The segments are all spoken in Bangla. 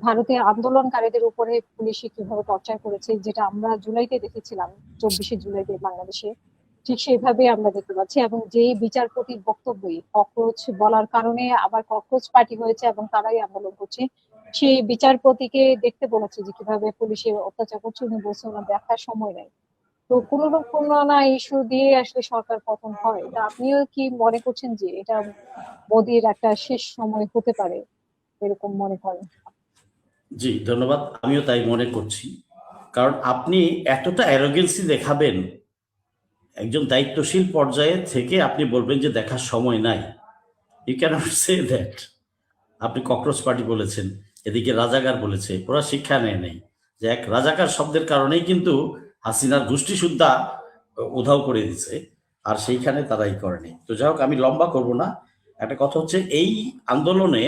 ভারতে আন্দোলনকারীদের উপরে পুলিশে কিভাবে টর্চার করেছে, যেটা আমরা জুলাইতে দেখেছিলাম, 24শে জুলাইতে বাংলাদেশে, ঠিক সেইভাবে আমরা দেখতে পাচ্ছি। এবং যেই বিচারপতির বক্তব্যই ককরোচ বলার কারণে আবার ককরোচ পার্টি হয়েছে এবং তারাই আন্দোলন করছে, সেই বিচারপতিকে দেখতে বলেছে যে কিভাবে পুলিশে অত্যাচার করছে, উনি বলছে ওনার দেখার সময় নেই। তো কোনো না ইস্যু দিয়ে আসলে সরকার পতন হয়। তা আপনিও কি মনে করছেন যে এটা মোদির একটা শেষ সময় হতে পারে, এরকম মনে করেন? জি, ধন্যবাদ। আমিও তাই মনে করছি। কারণ আপনি এতটা অ্যারোগেন্সি দেখাবেন, একজন দায়িত্বশীল পর্যায়ে থেকে আপনি বলবেন যে দেখার সময় নাই। You can't say that. আপনি ককরোচ পার্টি বলেছেন, এদিকে রাজাকার বলেছে, ওরা শিক্ষা নেয় নাই যে এক রাজাকার শব্দের কারণেই কিন্তু হাসিনার গোষ্ঠী সুদ্ধা উধাও করে দিছে, আর সেইখানে তারাই করেনি। তো যাই হোক, আমি লম্বা করব না। একটা কথা হচ্ছে, এই আন্দোলনে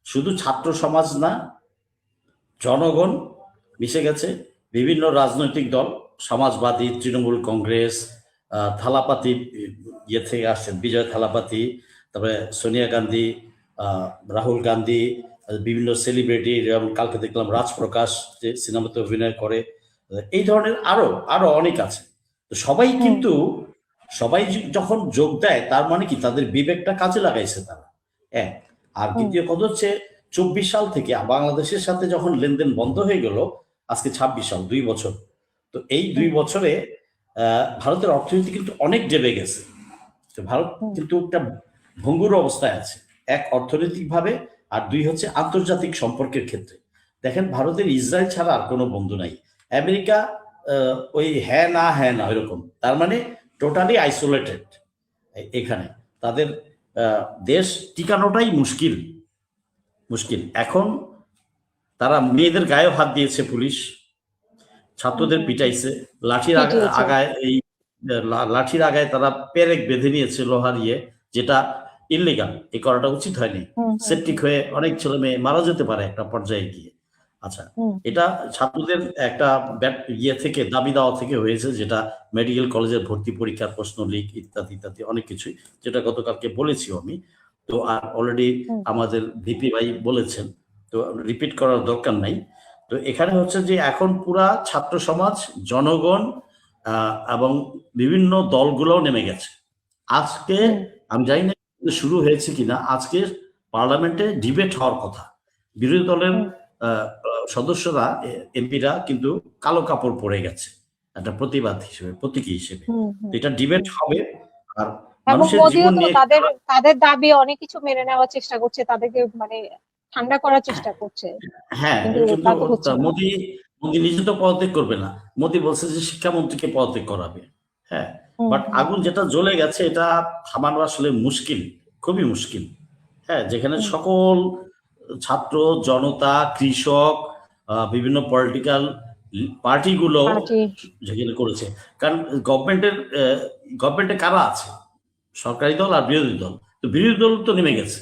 শুধু ছাত্র সমাজ না, জনগণ মিশে গেছে, বিভিন্ন রাজনৈতিক দল, সমাজবাদী, তৃণমূল কংগ্রেস, থালাপাতি ইয়ে থেকে আসছেন, বিজয় থালাপাতি, তারপরে সোনিয়া গান্ধী, রাহুল গান্ধী, বিভিন্ন সেলিব্রিটি, যেমন কালকে দেখলাম রাজপ্রকাশ যে সিনেমাতে অভিনয় করে, এই ধরনের আরো আরো অনেক আছে। তো সবাই কিন্তু সবাই যখন যোগ দেয়, তার মানে কি তাদের বিবেকটা কাজে লাগাইছে তারা, এক। আর দ্বিতীয় কথা হচ্ছে, 24 সাল থেকে বাংলাদেশের সাথে যখন লেনদেন বন্ধ হয়ে গেল, আজকে 26 সাল, 2 বছর। তো এই 2 বছরে ভারতের অর্থনীতি কিন্তু অনেক ডেবে গেছে। তো ভারত কিন্তু একটা ভঙ্গুর অবস্থায় আছে, এক অর্থনৈতিক ভাবে, আর দুই হচ্ছে আন্তর্জাতিক সম্পর্কের ক্ষেত্রে। দেখেন, ভারতের ইসরায়েল ছাড়া আর কোনো বন্ধু নাই। আমেরিকা ওই হ্যাঁ না এরকম, তার মানে টোটালি আইসোলেটেড। এখানে তাদের দেশ টিকানোটাই মুশকিল মুশকিল। এখন তারা মেয়েদের গায়েও হাত দিয়েছে, পুলিশ ছাত্রদের পিটাইছে, লাঠির আগায় এই লাঠির আগায় তারা পেরেক বেঁধে নিয়েছে লোহার ইয়ে, যেটা ইল্লিগাল, এই করাটা উচিত হয়নি। সেপটিক হয়ে অনেক ছেলে মেয়ে মারা যেতে পারে একটা পর্যায়ে গিয়ে। আচ্ছা, এটা ছাত্রদের একটা ইয়ে থেকে, দাবি দেওয়া থেকে হয়েছে, যেটা মেডিকেল কলেজের ভর্তি পরীক্ষার প্রশ্ন লিক ইত্যাদি ইত্যাদি অনেক কিছুই, যেটা গতকালকে বলেছিও আমি। তো আর অলরেডি আমাদের ভিপি ভাই বলেছেন, তো রিপিট করার দরকার নাই। তো এখানে হচ্ছে যে এখন পুরা ছাত্র সমাজ, জনগণ এবং বিভিন্ন দলগুলোও নেমে গেছে। আজকে আমি জানি না শুরু হয়েছে কিনা, আজকে পার্লামেন্টে ডিবেট হওয়ার কথা। বিরোধী দলের সদস্যরা, এমপিরা কিন্তু কালো কাপড় পরে গেছে একটা প্রতিবাদ হিসেবে, প্রতীকী হিসেবে। এটা ডিবেট হবে, আর মানুষের জীবন নিয়ে তাদের দাবি অনেক কিছু মেনে নেওয়ার চেষ্টা করছে, তাদেরকে মানে ঠান্ডা করার চেষ্টা করছে। হ্যাঁ, কিন্তু মোদি নিজে তো পদত্যাগ করবে না। মোদি বলছে যে শিক্ষামন্ত্রীকে পদত্যাগ করাবে। হ্যাঁ, বাট আগুন যেটা জ্বলে গেছে, এটা থামানো আসলে মুশকিল, খুবই মুশকিল। হ্যাঁ, যেখানে সকল ছাত্র জনতা, কৃষক, বিভিন্ন পলিটিক্যাল পার্টিগুলো যেখানে করেছে। কারণ গভর্নমেন্টে কারা আছে? সরকারি দল আর বিরোধী দল। তো বিরোধী দল তো নেমে গেছে,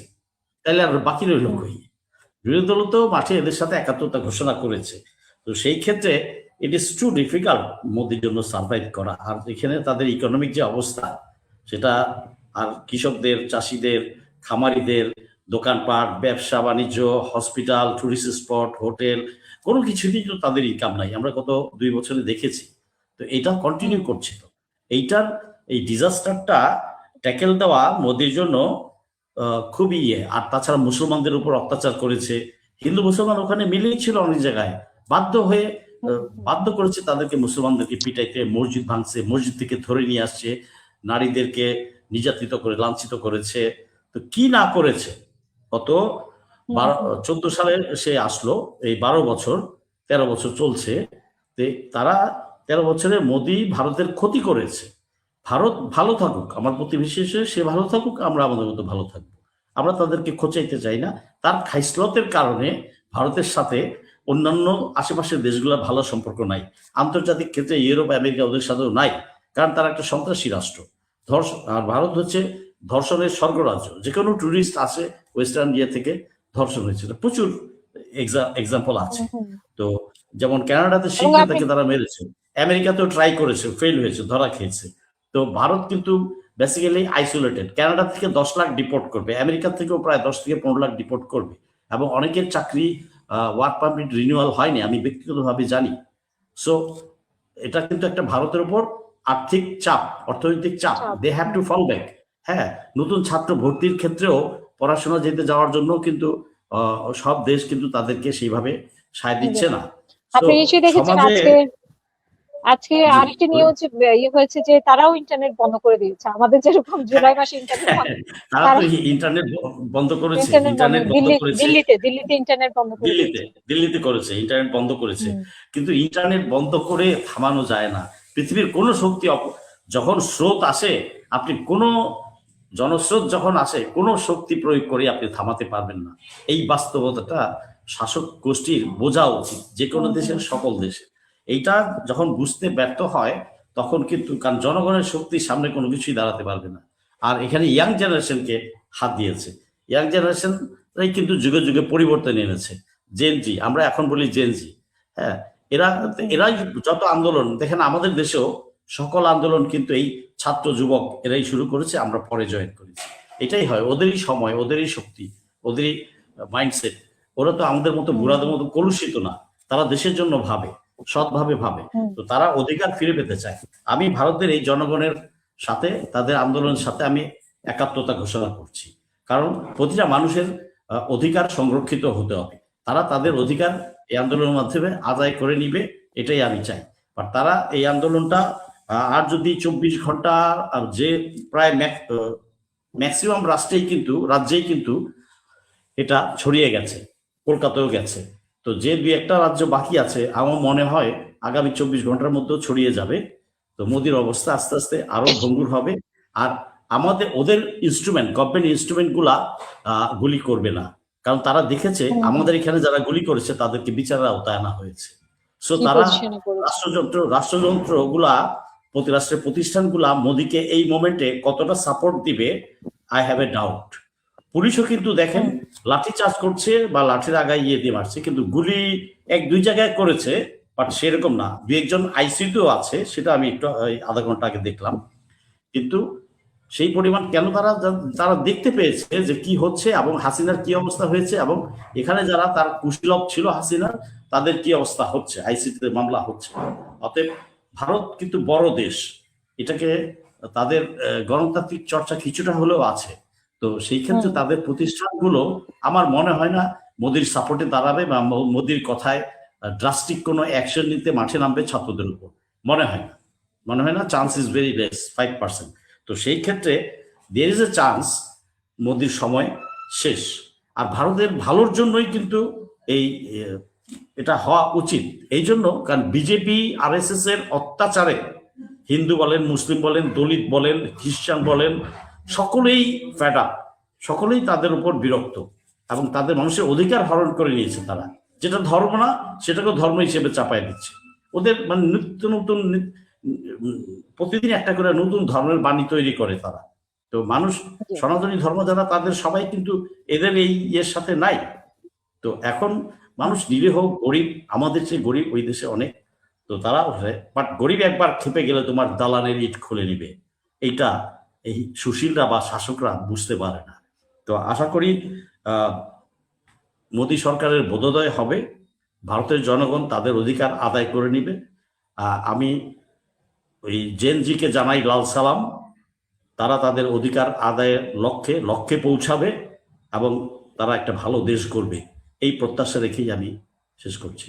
তাহলে আর বাকি রইল কই? বিরোধী দল তো মাঠে এদের সাথে একাত্মতা ঘোষণা করেছে। তো সেই ক্ষেত্রে ইট ইজ টু ডিফিকাল্ট মোদির জন্য সার্ভাইভ করা। আর এখানে তাদের ইকোনমিক যে অবস্থা, সেটা আর কৃষকদের, চাষিদের, খামারিদের, দোকানপাট, ব্যবসা বাণিজ্য, হসপিটাল, টুরিস্ট স্পট, হোটেল, কোনো কিছুতেই তো তাদের ইনকাম নাই। আমরা গত 2 বছরে দেখেছি। তো এইটা কন্টিনিউ করছে। তো এই ডিজাস্টারটা ট্যাকেল দেওয়া মোদির জন্য খুবই ইয়ে। আর তাছাড়া মুসলমানদের উপর অত্যাচার করেছে, হিন্দু মুসলমান ওখানে মিলেই ছিল অনেক জায়গায়, বাধ্য করেছে তাদেরকে, মুসলমানদেরকে পিটাইতে, মসজিদ ভাঙছে, মসজিদ থেকে ধরে নিয়ে আসছে, নারীদেরকে নির্যাতিত করে, লাঞ্ছিত করেছে। তো কি না করেছে। কত 14 সালে সে আসলো, এই 12 বছর 13 বছর চলছে। তারা 13 বছরে মোদি ভারতের ক্ষতি করেছে। ভারত ভালো থাকুক, আমার প্রতিবেশী সে ভালো থাকুক, আমরা আমাদের মতো ভালো থাকবো, আমরা তাদেরকে খোঁচাইতে চাই না। তার খাইসলতের কারণে ভারতের সাথে অন্যান্য আশেপাশের দেশগুলোর ভালো সম্পর্ক নাই। আন্তর্জাতিক ক্ষেত্রে ইউরোপ, আমেরিকা ওদের সাথেও নাই, কারণ তারা একটা সন্ত্রাসী রাষ্ট্র। আর ভারত হচ্ছে ধর্ষণের স্বর্গরাজ্য। যে কোনো টুরিস্ট আসে ওয়েস্টার্ন ইয়ে থেকে, ধর্ষণ হয়েছিল, প্রচুর এক্সাম্পল আছে। তো যেমন কানাডাতে শিখে তাকে তারা মেরেছে, আমেরিকাতেও ট্রাই করেছে, ফেল হয়েছে, ধরা খেয়েছে। তো ভারত কিন্তু বেসিক্যালি আইসোলেটেড। কানাডা থেকে 10 লাখ ডিপোর্ট করবে, আমেরিকা থেকেও প্রায় 10 থেকে 15 লাখ ডিপোর্ট করবে, এবং অনেকের চাকরি ওয়ার্ক পারমিট রিনিউয়াল হয়নি, আমি ব্যক্তিগতভাবে জানি। সো এটা কিন্তু একটা ভারতের উপর আর্থিক চাপ, অর্থনৈতিক চাপ, they have to fall back. হ্যাঁ, নতুন ছাত্র ভর্তির ক্ষেত্রেও পড়াশোনা যেতে যাওয়ার জন্য কিন্তু সব দেশ কিন্তু তাদেরকে সেইভাবে সায় দিচ্ছে না। আপনি নিশ্চয়ই দেখেছেন সমাজে আজকে আরেকটি নিউজ ইয়ে হয়েছে যে তারাও ইন্টারনেট বন্ধ করে দিয়েছে, আমাদের যেরকম জুলাই মাসে ইন্টারনেট বন্ধ, তারা তো ইন্টারনেট বন্ধ করেছে, ইন্টারনেট বন্ধ, দিল্লিতে ইন্টারনেট বন্ধ করে দিয়েছে। দিল্লিতে করেছে, ইন্টারনেট বন্ধ করেছে। কিন্তু ইন্টারনেট বন্ধ করে থামানো যায় না। পৃথিবীর কোনো শক্তি যখন স্রোত আসে, আপনি কোনো জনস্রোত যখন আসে, কোনো শক্তি প্রয়োগ করে আপনি থামাতে পারবেন না। এই বাস্তবতাটা শাসক গোষ্ঠীর বোঝা উচিত, যে কোনো দেশের, সকল দেশে। এইটা যখন বুঝতে ব্যর্থ হয় তখন কিন্তু, কারণ জনগণের শক্তির সামনে কোনো কিছুই দাঁড়াতে পারবে না। আর এখানে ইয়াং জেনারেশনকে হাত দিয়েছে। ইয়াং জেনারেশনরাই কিন্তু যুগে যুগে পরিবর্তন এনেছে। জেনজি, আমরা এখন বলি জেনজি। হ্যাঁ, এরাই যত আন্দোলন দেখেন, আমাদের দেশেও সকল আন্দোলন কিন্তু এই ছাত্র যুবক এরাই শুরু করেছে, আমরা পরে জয়েন করেছি। এটাই হয়, ওদেরই সময়, ওদেরই শক্তি, ওদেরই মাইন্ডসেট। ওরা তো আমাদের মতো বুড়াদের মতো কলুষিত না, তারা দেশের জন্য ভাবে, সৎভাবে ভাবে। তো তারা অধিকার ফিরে পেতে চায়। আমি ভারতের এই জনগণের সাথে, তাদের আন্দোলনের সাথে আমি একাত্মতা ঘোষণা করছি। কারণ প্রতিটা মানুষের অধিকার সংরক্ষিত হতে হবে। তারা তাদের অধিকার এই আন্দোলনের মাধ্যমে আদায় করে নিবে, এটাই আমি চাই। আর তারা এই আন্দোলনটা আর যদি 24 ঘন্টা, যে প্রায় ম্যাক্সিমাম রাজ্যেই কিন্তু এটা ছড়িয়ে গেছে, কলকাতায়ও গেছে। তো যে 2-1টা রাজ্য বাকি আছে, আমার মনে হয় আগামী 24 ঘন্টার মধ্যেও ছড়িয়ে যাবে। তো মোদির অবস্থা আস্তে আস্তে আরো ভঙ্গুর হবে। আর ওদের ইনস্ট্রুমেন্ট, গভর্নমেন্ট ইনস্ট্রুমেন্ট গুলা গুলি করবে না, কারণ তারা দেখেছে আমাদের এখানে যারা গুলি করেছে তাদেরকে বিচারের আওতায় আনা হয়েছে। সো তারা রাষ্ট্রযন্ত্র গুলা, রাষ্ট্রের প্রতিষ্ঠানগুলা মোদিকে এই মোমেন্টে কতটা সাপোর্ট দিবে, আই হ্যাভ এ ডাউট। পুলিশও কিন্তু দেখেন লাঠি চার্জ করছে বা লাঠির আগায় ইয়ে দিয়ে মারছে, কিন্তু গুলি 1-2 জায়গায় করেছে, বাট সেরকম না। 2-1 আইসিইউতেও আছে, সেটা আমি একটু আধা ঘন্টা আগে দেখলাম। কিন্তু সেই পরিমাণ কেন, তারা দেখতে পেয়েছে যে কি হচ্ছে এবং হাসিনার কি অবস্থা হয়েছে, এবং এখানে যারা তার কুশীলব ছিল হাসিনার, তাদের কি অবস্থা হচ্ছে, আইসিইউতে মামলা হচ্ছে। অতএব ভারত কিন্তু বড় দেশ, এটাকে তাদের গণতান্ত্রিক চর্চা কিছুটা হলেও আছে। তো সেই ক্ষেত্রে তাদের প্রতিষ্ঠানগুলো আমার মনে হয় না মোদির সাপোর্টে দাঁড়াবে বা মোদির কথায় ড্রাস্টিক কোনো অ্যাকশন নিতে মাঠে নামবে ছাত্রদের উপর, মনে হয় না। Chance is very less, 5%। তো সেই ক্ষেত্রে দেয়ার ইজ এ চান্স মোদির সময় শেষ। আর ভারতের ভালোর জন্যই কিন্তু এটা হওয়া উচিত। এই জন্য, কারণ বিজেপি আরএসএস এর অত্যাচারে হিন্দু বলেন, মুসলিম বলেন, দলিত বলেন, খ্রিস্টান বলেন, সকলেই ফেড আপ, সকলেই তাদের উপর বিরক্ত, এবং তাদের মানুষের অধিকার হরণ করে নিয়েছে তারা। যেটা ধর্ম না, সেটাকে ধর্ম হিসেবে চাপাই দিচ্ছে। ওদের মানে নিত্য নতুন, প্রতিদিন একটা করে নতুন ধর্মের বাণী তৈরি করে তারা। তো মানুষ, সনাতনী ধর্ম যারা, তাদের সবাই কিন্তু এদের এই ইয়ের সাথে নাই। তো এখন মানুষ নিরীহ, গরিব, আমাদের চেয়ে গরিব ওই দেশে অনেক। তো তারা, বাট গরিব একবার খেপে গেলে তোমার দালানের ইট খুলে নিবে, এইটা এই সুশীলরা বা শাসকরা বুঝতে পারে না। তো আশা করি মোদী সরকারের বোধোদয় হবে, ভারতের জনগণ তাদের অধিকার আদায় করে নিবে। আমি ওই জেনজিকে জানাই লাল সালাম, তারা তাদের অধিকার আদায়ের লক্ষ্যে পৌঁছাবে এবং তারা একটা ভালো দেশ গড়বে, এই প্রত্যাশা রেখেই আমি শেষ করছি।